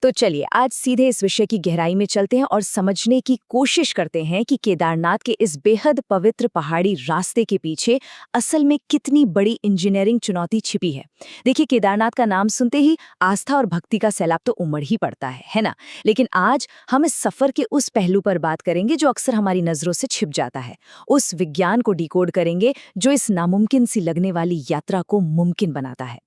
तो चलिए आज सीधे इस विषय की गहराई में चलते हैं और समझने की कोशिश करते हैं कि केदारनाथ के इस बेहद पवित्र पहाड़ी रास्ते के पीछे असल में कितनी बड़ी इंजीनियरिंग चुनौती छिपी है। देखिए, केदारनाथ का नाम सुनते ही आस्था और भक्ति का सैलाब तो उमड़ ही पड़ता है ना। लेकिन आज हम इस सफर के उस पहलू पर बात करेंगे जो अक्सर हमारी नजरों से छिप जाता है। उस विज्ञान को डिकोड करेंगे जो इस नामुमकिन सी लगने वाली यात्रा को मुमकिन बनाता है।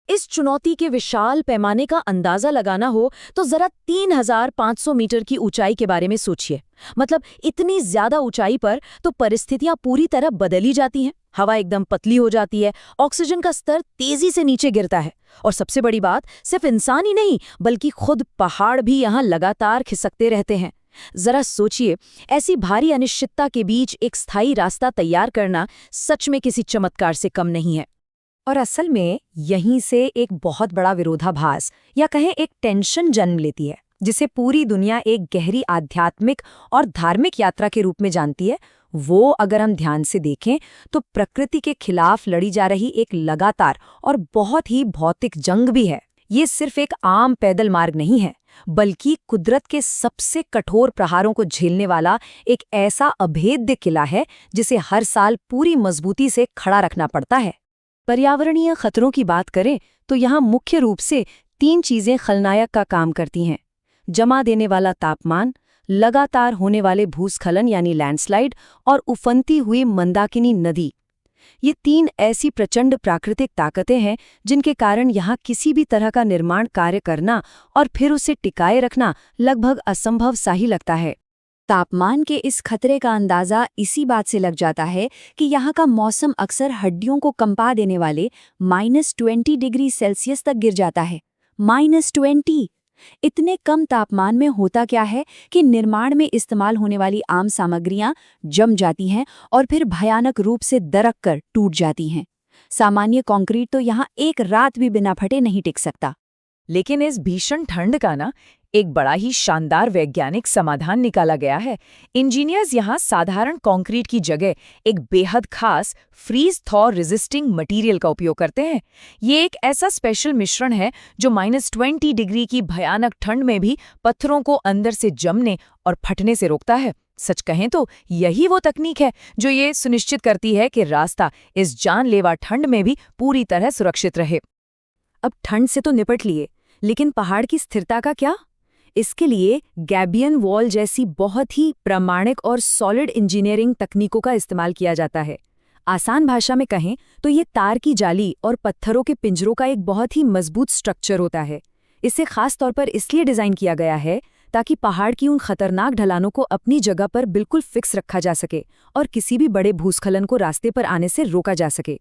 इस चुनौती के विशाल पैमाने का अंदाजा लगाना हो तो जरा 3,500 मीटर की ऊंचाई के बारे में सोचिए। मतलब इतनी ज्यादा ऊंचाई पर तो परिस्थितियां पूरी तरह बदली जाती हैं। हवा एकदम पतली हो जाती है, ऑक्सीजन का स्तर तेजी से नीचे गिरता है और सबसे बड़ी बात, सिर्फ इंसान ही नहीं बल्कि खुद पहाड़ भी यहाँ लगातार खिसकते रहते हैं। जरा सोचिए, ऐसी भारी अनिश्चितता के बीच एक स्थायी रास्ता तैयार करना सच में किसी चमत्कार से कम नहीं है। और असल में यहीं से एक बहुत बड़ा विरोधाभास या कहें एक टेंशन जन्म लेती है, जिसे पूरी दुनिया एक गहरी आध्यात्मिक और धार्मिक यात्रा के रूप में जानती है। वो अगर हम ध्यान से देखें तो प्रकृति के खिलाफ लड़ी जा रही एक लगातार और बहुत ही भौतिक जंग भी है। ये सिर्फ एक आम पैदल मार्ग नहीं है, बल्कि कुदरत के सबसे कठोर प्रहारों को झेलने वाला एक ऐसा अभेद्य किला है जिसे हर साल पूरी मजबूती से खड़ा रखना पड़ता है। पर्यावरणीय खतरों की बात करें तो यहाँ मुख्य रूप से 3 चीजें खलनायक का काम करती हैं: जमा देने वाला तापमान, लगातार होने वाले भूस्खलन यानी लैंडस्लाइड और उफनती हुई मंदाकिनी नदी। ये 3 ऐसी प्रचंड प्राकृतिक ताकतें हैं जिनके कारण यहाँ किसी भी तरह का निर्माण कार्य करना और फिर उसे टिकाए रखना लगभग असंभव सा ही लगता है। तापमान के इस खतरे का अंदाजा इसी बात से लग जाता है कि यहाँ का मौसम अक्सर हड्डियों को कंपा देने वाले -20 डिग्री सेल्सियस तक गिर जाता है। -20! इतने कम तापमान में होता क्या है कि निर्माण में इस्तेमाल होने वाली आम सामग्रियां जम जाती हैं और फिर भयानक रूप से दरक कर टूट जाती हैं। सामान्य कंक्रीट तो यहाँ एक रात भी बिना फटे नहीं टिक सकता। लेकिन इस भीषण ठंड का ना एक बड़ा ही शानदार वैज्ञानिक समाधान निकाला गया है। इंजीनियर्स यहाँ साधारण कंक्रीट की जगह एक बेहद खास फ्रीज थॉ रेजिस्टिंग मटेरियल का उपयोग करते हैं। ये एक ऐसा स्पेशल मिश्रण है जो -20 डिग्री की भयानक ठंड में भी पत्थरों को अंदर से जमने और फटने से रोकता है। सच कहें तो यही वो तकनीक है जो ये सुनिश्चित करती है कि रास्ता इस जानलेवा ठंड में भी पूरी तरह सुरक्षित रहे। अब ठंड से तो निपट लिए, लेकिन पहाड़ की स्थिरता का क्या? इसके लिए गैबियन वॉल जैसी बहुत ही प्रामाणिक और सॉलिड इंजीनियरिंग तकनीकों का इस्तेमाल किया जाता है। आसान भाषा में कहें तो ये तार की जाली और पत्थरों के पिंजरों का एक बहुत ही मजबूत स्ट्रक्चर होता है। इसे खास तौर पर इसलिए डिज़ाइन किया गया है ताकि पहाड़ की उन खतरनाक ढलानों को अपनी जगह पर बिल्कुल फिक्स रखा जा सके और किसी भी बड़े भूस्खलन को रास्ते पर आने से रोका जा सके।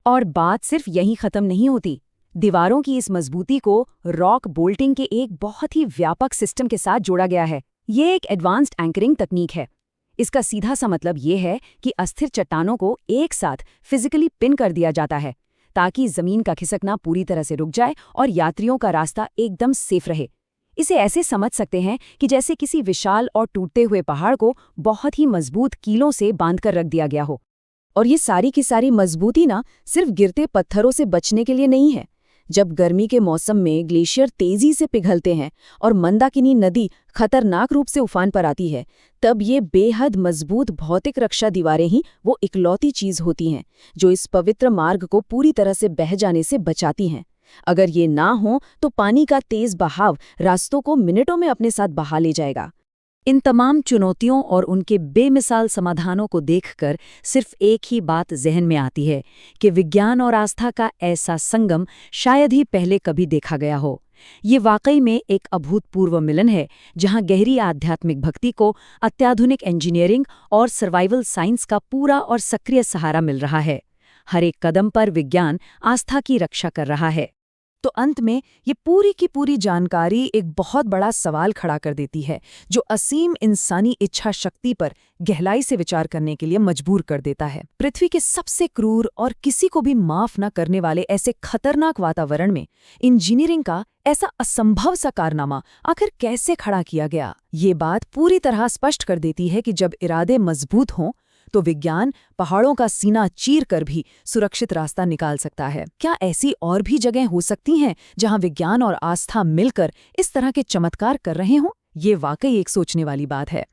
और बात सिर्फ यहीं खत्म नहीं होती। दीवारों की इस मजबूती को रॉक बोल्टिंग के एक बहुत ही व्यापक सिस्टम के साथ जोड़ा गया है। ये एक एडवांस्ड एंकरिंग तकनीक है। इसका सीधा सा मतलब ये है कि अस्थिर चट्टानों को एक साथ फिजिकली पिन कर दिया जाता है ताकि जमीन का खिसकना पूरी तरह से रुक जाए और यात्रियों का रास्ता एकदम सेफ रहे। इसे ऐसे समझ सकते हैं कि जैसे किसी विशाल और टूटते हुए पहाड़ को बहुत ही मजबूत कीलों से बांधकर रख दिया गया हो। और ये सारी की सारी मजबूती ना सिर्फ गिरते पत्थरों से बचने के लिए नहीं है। जब गर्मी के मौसम में ग्लेशियर तेजी से पिघलते हैं और मंदाकिनी नदी खतरनाक रूप से उफान पर आती है, तब ये बेहद मजबूत भौतिक रक्षा दीवारें ही वो इकलौती चीज होती हैं जो इस पवित्र मार्ग को पूरी तरह से बह जाने से बचाती हैं। अगर ये ना हो तो पानी का तेज बहाव रास्तों को मिनटों में अपने साथ बहा ले जाएगा। इन तमाम चुनौतियों और उनके बेमिसाल समाधानों को देखकर सिर्फ एक ही बात जहन में आती है कि विज्ञान और आस्था का ऐसा संगम शायद ही पहले कभी देखा गया हो। ये वाकई में एक अभूतपूर्व मिलन है जहां गहरी आध्यात्मिक भक्ति को अत्याधुनिक इंजीनियरिंग और सर्वाइवल साइंस का पूरा और सक्रिय सहारा मिल रहा है। हर एक कदम पर विज्ञान आस्था की रक्षा कर रहा है। तो अंत में ये पूरी की पूरी जानकारी एक बहुत बड़ा सवाल खड़ा कर देती है जो असीम इंसानी इच्छा शक्ति पर गहराई से विचार करने के लिए मजबूर कर देता है। पृथ्वी के सबसे क्रूर और किसी को भी माफ न करने वाले ऐसे खतरनाक वातावरण में इंजीनियरिंग का ऐसा असंभव सा कारनामा आखिर कैसे खड़ा किया गया? ये बात पूरी तरह स्पष्ट कर देती है कि जब इरादे मजबूत हों तो विज्ञान पहाड़ों का सीना चीर कर भी सुरक्षित रास्ता निकाल सकता है। क्या ऐसी और भी जगह हो सकती हैं जहां विज्ञान और आस्था मिलकर इस तरह के चमत्कार कर रहे हों? ये वाकई एक सोचने वाली बात है।